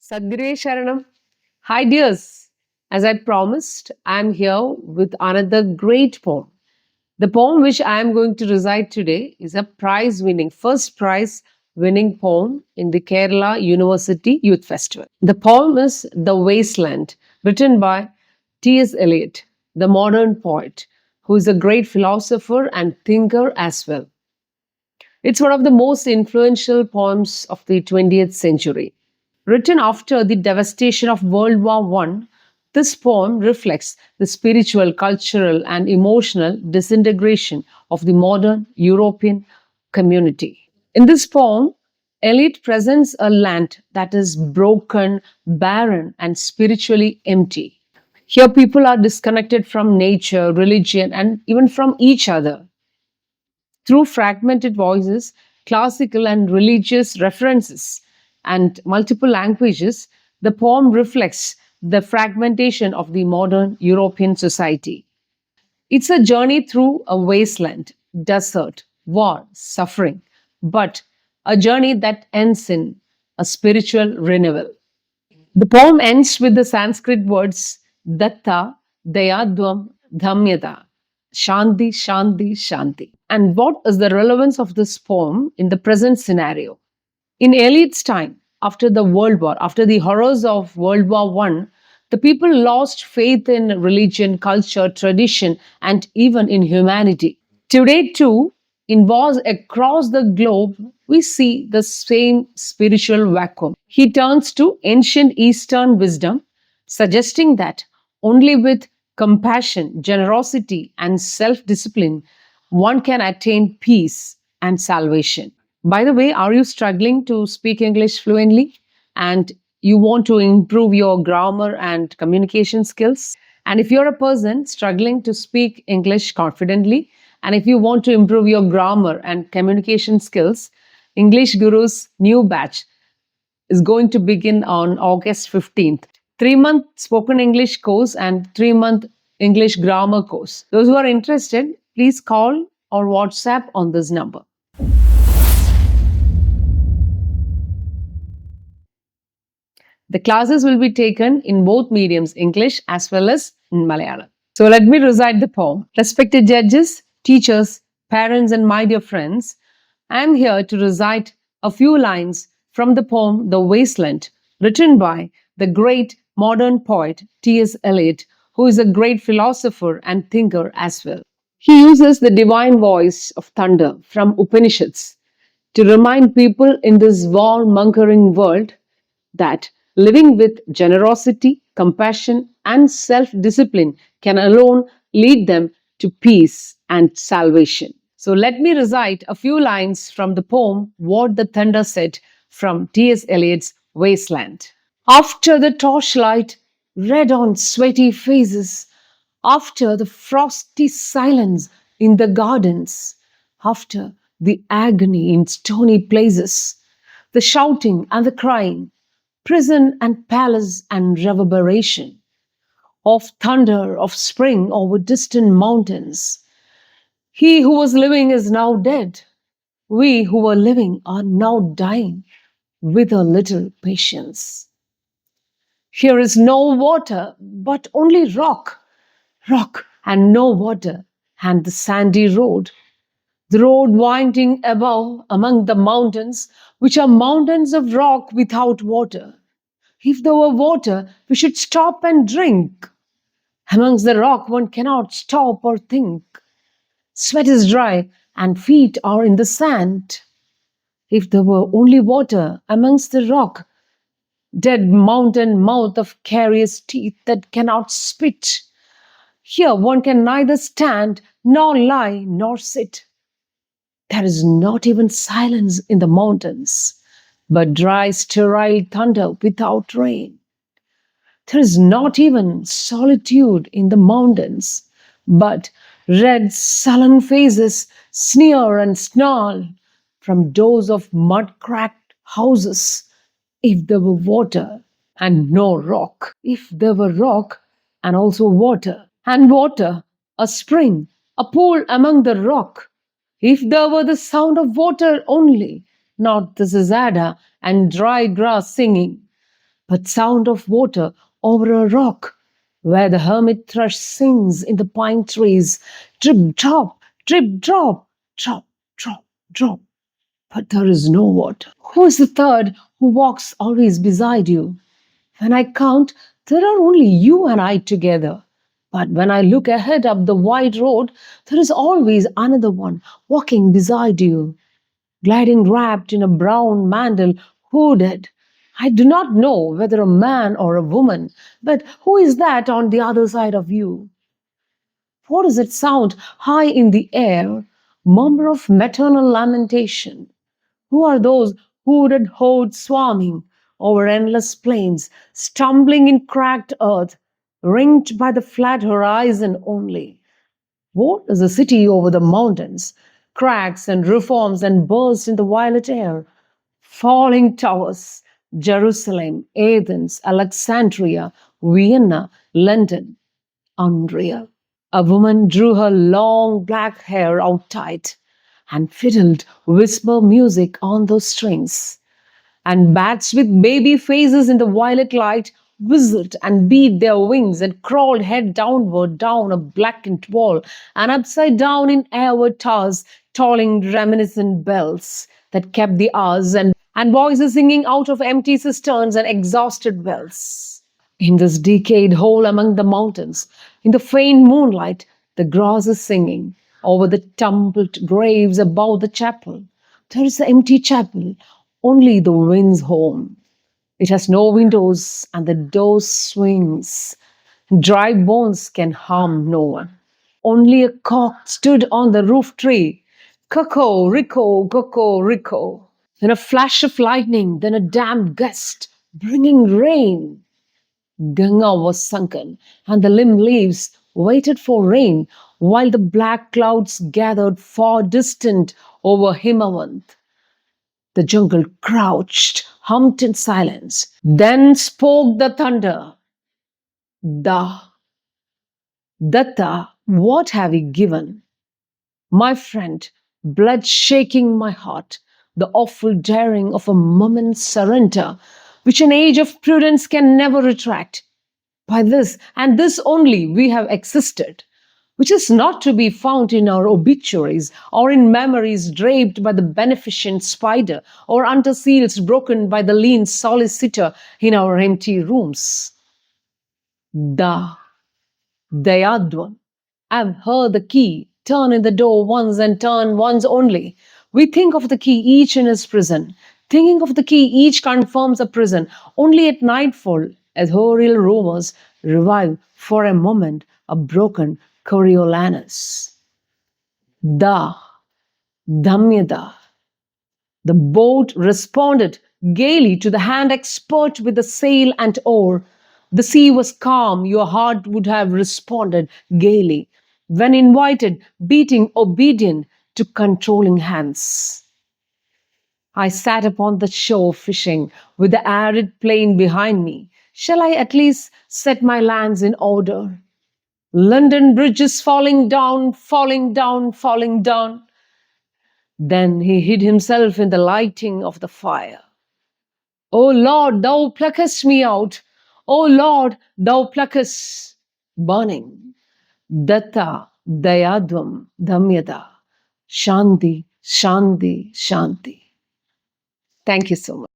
Sadgure Sharanam. Hi, dears. As I promised, I am here with another great poem. The poem which I am going to recite today is a first prize winning poem in the Kerala University Youth Festival. The poem is The Wasteland, written by T.S Eliot, the modern poet, who is a great philosopher and thinker as well. It's one of the most influential poems of the 20th century. Written after the devastation of World War I, this poem reflects the spiritual, cultural, and emotional disintegration of the modern European community. In this poem, Eliot presents a land that is broken, barren, and spiritually empty. Here, people are disconnected from nature, religion, and even from each other. Through fragmented voices, classical and religious references, and multiple languages, the poem reflects the fragmentation of the modern European society. It's a journey through a wasteland, desert, war, suffering, but a journey that ends in a spiritual renewal. The poem ends with the Sanskrit words Datta, Dayadvam, Dhamyata, Shanti, Shanti, Shanti. And what is the relevance of this poem in the present scenario? In Eliot's time, after the World War, after the horrors of World War I, the people lost faith in religion, culture, tradition, and even in humanity. Today, too, in wars across the globe, we see the same spiritual vacuum. He turns to ancient Eastern wisdom, suggesting that only with compassion, generosity, and self discipline one can attain peace and salvation. By the way, are you struggling to speak English fluently and you want to improve your grammar and communication skills? And if you're a person struggling to speak English confidently, and if you want to improve your grammar and communication skills, English Guru's new batch is going to begin on August 15th. 3-month spoken English course and 3-month English grammar course. Those who are interested, please call or WhatsApp on this number. The classes will be taken in both mediums, English as well as in Malayalam. So let me recite the poem. Respected judges, teachers, parents, and my dear friends, I am here to recite a few lines from the poem The Wasteland, written by the great modern poet T.S Eliot, who is a great philosopher and thinker as well. He uses the divine voice of thunder from Upanishads to remind people in this war-mongering world that living with generosity, compassion, and self discipline can alone lead them to peace and salvation. So, let me recite a few lines from the poem What the Thunder Said from T.S. Eliot's Wasteland. After the torchlight, red on sweaty faces, after the frosty silence in the gardens, after the agony in stony places, the shouting and the crying, prison and palace and reverberation of thunder of spring over distant mountains. He who was living is now dead. We who were living are now dying with a little patience. Here is no water, but only rock, rock and no water, and the sandy road. The road winding above among the mountains, which are mountains of rock without water. If there were water, we should stop and drink. Amongst the rock, one cannot stop or think. Sweat is dry and feet are in the sand. If there were only water amongst the rock, dead mountain mouth of carious teeth that cannot spit. Here one can neither stand, nor lie, nor sit. There is not even silence in the mountains, but dry, sterile thunder without rain. There is not even solitude in the mountains, but red, sullen faces sneer and snarl from doors of mud cracked houses. If there were water and no rock, if there were rock and also water, and water, a spring, a pool among the rock, if there were the sound of water only, not the zizada and dry grass singing, but sound of water over a rock where the hermit thrush sings in the pine trees. Drip, drop, drop, drop, drop. But there is no water. Who is the third who walks always beside you? When I count, there are only you and I together. But when I look ahead up the wide road, there is always another one walking beside you, gliding wrapped in a brown mantle, hooded. I do not know whether a man or a woman, but who is that on the other side of you? What does it sound high in the air? Murmur of maternal lamentation. Who are those hooded hordes swarming over endless plains, stumbling in cracked earth, ringed by the flat horizon only? What is a city over the mountains? Cracks and reforms and burst in the violet air. Falling towers, Jerusalem, Athens, Alexandria, Vienna, London, unreal. A woman drew her long black hair out tight and fiddled whisper music on those strings. And bats with baby faces in the violet light whistled and beat their wings and crawled head downward down a blackened wall and upside down in airward towers, tolling reminiscent bells that kept the hours and voices singing out of empty cisterns and exhausted wells. In this decayed hole among the mountains, in the faint moonlight, the grass is singing over the tumbled graves above the chapel. There is the empty chapel, only the wind's home. It has no windows and the door swings. Dry bones can harm no one. Only a cock stood on the roof tree. Cuckoo, Rico, cuckoo, Rico. Then a flash of lightning, then a damp gust, bringing rain. Ganga was sunken, and the limb leaves waited for rain, while the black clouds gathered far distant over Himavant. The jungle crouched, humped in silence. Then spoke the thunder. Da, Datta, what have you given? My friend, blood shaking my heart, the awful daring of a moment's surrender, which an age of prudence can never retract. By this, and this only, we have existed, which is not to be found in our obituaries or in memories draped by the beneficent spider or under seals broken by the lean solicitor in our empty rooms. Da, Dayadvam. I've heard the key turn in the door once and turn once only. We think of the key each in his prison. Thinking of the key each confirms a prison. Only at nightfall, ethereal rumors revive for a moment a broken Coriolanus. Da, Damyada. The boat responded gaily to the hand expert with the sail and oar. The sea was calm, your heart would have responded gaily when invited, beating obedient to controlling hands. I sat upon the shore fishing with the arid plain behind me. Shall I at least set my lands in order? London Bridge is falling down, falling down, falling down. Then he hid himself in the lighting of the fire. O Lord, thou pluckest me out. O Lord, thou pluckest burning. Datta, Dayadvam, Damyada. Shanti, Shanti, Shanti. Thank you so much.